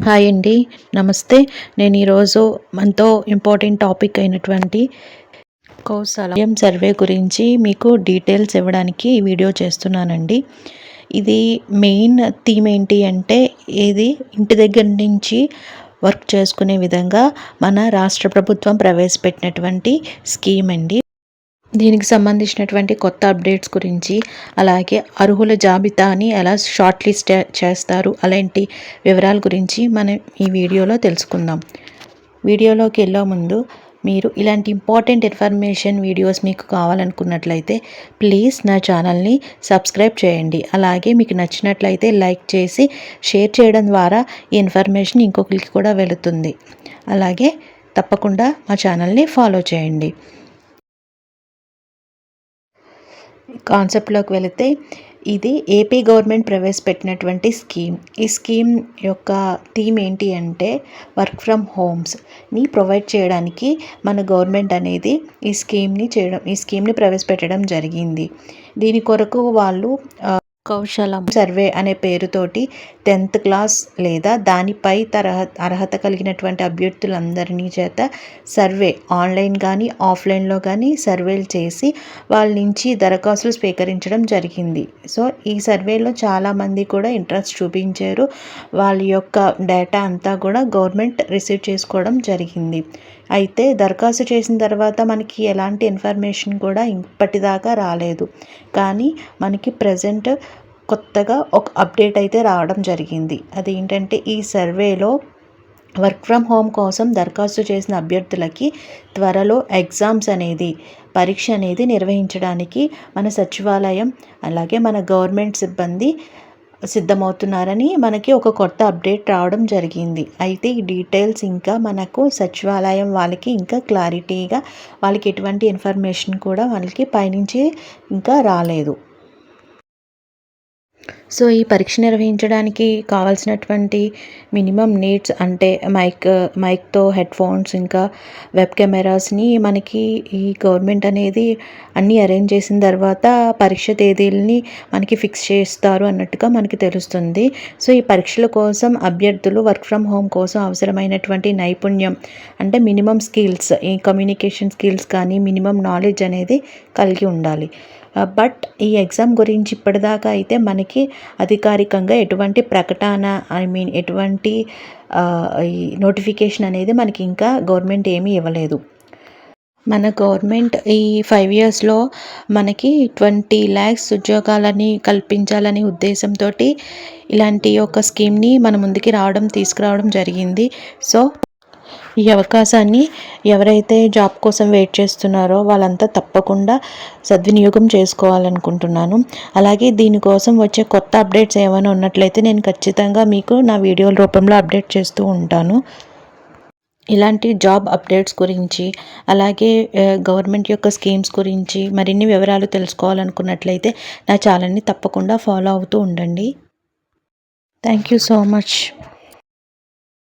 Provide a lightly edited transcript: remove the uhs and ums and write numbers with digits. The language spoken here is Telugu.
హాయ్ అండి. నమస్తే. నేను ఈరోజు ఎంతో ఇంపార్టెంట్ టాపిక్ అయినటువంటి కౌశలం సర్వే గురించి మీకు డీటెయిల్స్ ఇవ్వడానికి ఈ వీడియో చేస్తున్నానండి. ఇది మెయిన్ థీమ్ ఏంటి అంటే, ఇది ఇంటి దగ్గర నుంచి వర్క్ చేసుకునే విధంగా మన రాష్ట్ర ప్రభుత్వం ప్రవేశపెట్టినటువంటి స్కీమ్ అండి. దీనికి సంబంధించినటువంటి కొత్త అప్డేట్స్ గురించి, అలాగే అర్హుల జాబితాని ఎలా షార్ట్ లిస్ట్ చేస్తారు, అలాంటి వివరాల గురించి మనం ఈ వీడియోలో తెలుసుకుందాం. వీడియోలోకి వెళ్ళే ముందు మీరు ఇలాంటి ఇంపార్టెంట్ ఇన్ఫర్మేషన్ వీడియోస్ మీకు కావాలనుకున్నట్లయితే ప్లీజ్ నా ఛానల్ని సబ్స్క్రైబ్ చేయండి. అలాగే మీకు నచ్చినట్లయితే లైక్ చేసి షేర్ చేయడం ద్వారా ఈ ఇన్ఫర్మేషన్ ఇంకొకరికి కూడా వెళుతుంది. అలాగే తప్పకుండా మా ఛానల్ని ఫాలో చేయండి. కాన్సెప్ట్లోకి వెళితే, ఇది ఏపీ గవర్నమెంట్ ప్రవేశపెట్టినటువంటి స్కీమ్. ఈ స్కీమ్ యొక్క థీమ్ ఏంటి అంటే, వర్క్ ఫ్రమ్ హోమ్స్ని ప్రొవైడ్ చేయడానికి మన గవర్నమెంట్ అనేది ఈ స్కీమ్ని ప్రవేశపెట్టడం జరిగింది. దీని కొరకు వాళ్ళు కౌశలం సర్వే అనే పేరుతోటి 10th క్లాస్ లేదా దానిపై అర్హత కలిగినటువంటి అభ్యర్థులందరినీ చేత సర్వే ఆన్లైన్ కానీ ఆఫ్లైన్లో కానీ సర్వేలు చేసి వాళ్ళ నుంచి దరఖాస్తులు స్వీకరించడం జరిగింది. సో ఈ సర్వేలో చాలామంది కూడా ఇంట్రెస్ట్ చూపించారు. వాళ్ళ యొక్క డేటా అంతా కూడా గవర్నమెంట్ రిసీవ్ చేసుకోవడం జరిగింది. అయితే దరఖాస్తు చేసిన తర్వాత మనకి ఎలాంటి ఇన్ఫర్మేషన్ కూడా ఇప్పటిదాకా రాలేదు. కానీ మనకి ప్రజెంట్ కొత్తగా ఒక అప్డేట్ అయితే రావడం జరిగింది. అదేంటంటే, ఈ సర్వేలో వర్క్ ఫ్రమ్ హోమ్ కోసం దరఖాస్తు చేసిన అభ్యర్థులకి త్వరలో పరీక్ష అనేది నిర్వహించడానికి మన సచివాలయం అలాగే మన గవర్నమెంట్ సిబ్బంది సిద్ధమవుతున్నారని మనకి ఒక కొత్త అప్డేట్ రావడం జరిగింది. అయితే ఈ డీటెయిల్స్ ఇంకా మనకు సచివాలయం వాళ్ళకి ఇంకా క్లారిటీగా వాళ్ళకి ఎటువంటి ఇన్ఫర్మేషన్ కూడా వాళ్ళకి పైనుంచి ఇంకా రాలేదు. సో ఈ పరీక్ష నిర్వహించడానికి కావాల్సినటువంటి మినిమం నీడ్స్ అంటే మైక్తో హెడ్ఫోన్స్ ఇంకా వెబ్ కెమెరాస్ని మనకి ఈ గవర్నమెంట్ అనేది అన్నీ అరేంజ్ చేసిన తర్వాత పరీక్ష తేదీలని మనకి ఫిక్స్ చేస్తారు అన్నట్టుగా మనకి తెలుస్తుంది. సో ఈ పరీక్షల కోసం అభ్యర్థులు వర్క్ ఫ్రమ్ హోమ్ కోసం అవసరమైనటువంటి నైపుణ్యం అంటే మినిమం స్కిల్స్, ఈ కమ్యూనికేషన్ స్కిల్స్ కానీ మినిమం నాలెడ్జ్ అనేది కలిగి ఉండాలి. బట్ ఈ ఎగ్జామ్ గురించి ఇప్పటిదాకా అయితే మనకి అధికారికంగా ఎటువంటి ప్రకటన ఎటువంటి ఈ నోటిఫికేషన్ అనేది మనకి ఇంకా గవర్నమెంట్ ఏమీ ఇవ్వలేదు. మన గవర్నమెంట్ ఈ 5 yearsలో మనకి 20 lakhs ఉద్యోగాలని కల్పించాలనే ఉద్దేశంతో ఇలాంటి ఒక స్కీమ్ని మన ముందుకి తీసుకురావడం జరిగింది. సో ఈ అవకాశాన్ని ఎవరైతే జాబ్ కోసం వెయిట్ చేస్తున్నారో వాళ్ళంతా తప్పకుండా సద్వినియోగం చేసుకోవాలనుకుంటున్నాను. అలాగే దీనికోసం వచ్చే కొత్త అప్డేట్స్ ఏమైనా ఉన్నట్లయితే నేను ఖచ్చితంగా మీకు నా వీడియోల రూపంలో అప్డేట్ చేస్తూ ఉంటాను. ఇలాంటి జాబ్ అప్డేట్స్ గురించి అలాగే గవర్నమెంట్ యొక్క స్కీమ్స్ గురించి మరిన్ని వివరాలు తెలుసుకోవాలనుకున్నట్లయితే నా ఛానల్ని తప్పకుండా ఫాలో అవుతూ ఉండండి. Thank you so much.